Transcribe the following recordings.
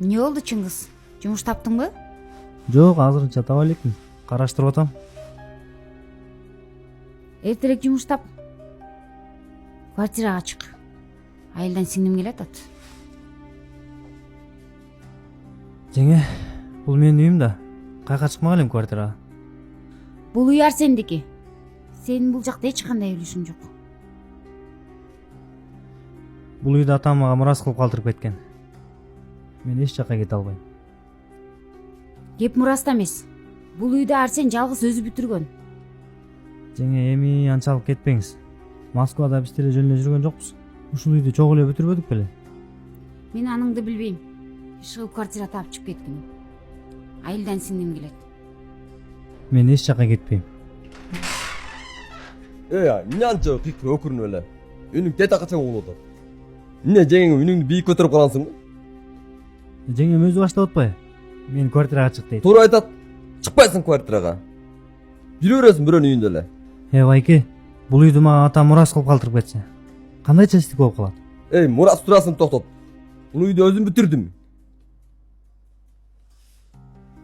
Не болду Чыңгыз? Жумуш таптыңбы? Жок, азырынча таба элекмин. Караштырып атам. Эртерээк жумуш тап. Квартирага чык. Айылдан сиңдим келатат. Жеңе, бул менин үйүм да. Кайка чыкмак элем квартирага. Бул үй Арсендики. Сенин бул жакта эч кандай үлүшүң жок. Бул үйдү атам мага мурас кылып калтырып кеткен. Мен эч жакка кете албайм. Кеп мураста эмес. Бул үйдү Арсен жалгыз өзү бүтүргөн. Жеңе, эми анчалык кетпеңиз. Москвада биз деле жөн эле жүргөн жокпуз. Ушул үйдү чогуу эле бүтүрбөдүк беле? Мен аныңды билбейм. Иш кылып квартира таап чыгып кеткин. Айылдан сиңдим келет. Мен эч жакка кетпейм. Эмне анча кыйкырып өкүрүнүп эле. Үнүң тетакка чыгып болуп атат. Эмне жеңең үнүңдү бийик көтөрүп каласыңбы? Жеңем өзү баштап атпайбы? Мен квартирага чык дейт. Туура айтат. Чыкпайсың квартирага. Жүрө бересиң бирөөнүн үйүндө эле. Байке, бул үйдү мага атам мурас кылып калтырып кетсе, кандай чечтик болуп калат? Мурас турасын токтот. Бул үйдү өзүм бүтүрдүм.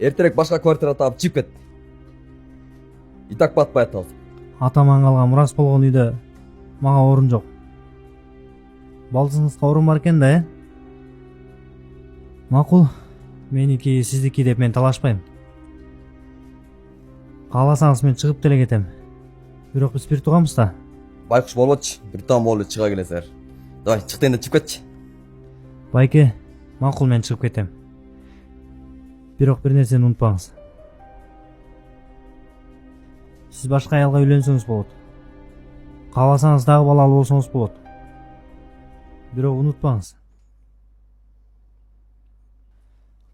Эртерээк башка квартира таап чыгып кет. И так батпай атабыз. Атаман калган мурас болгон үйдө мага орун жок. Балдызыңызга орун бар экен да, Макул, меники сиздики деп мен талашпайм. Кааласаңыз мен чыгып деле кетем. Бирок биз бир тууганбыз да. Байкуш болбочу, бир таам болуп чыга келесиңер. Давай, чык дегенде чыгып кетчи. Байке, макул, мен чыгып кетем. Бирок бир нерсени унутпаңыз. Сиз башка аялга үйлөнсөңүз болот. Кааласаңыз дагы балалуу болсоңуз болот. Бирок унутпаңыз.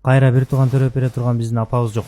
Кайра бир тууган төрөп бере турган биздин апабыз жок.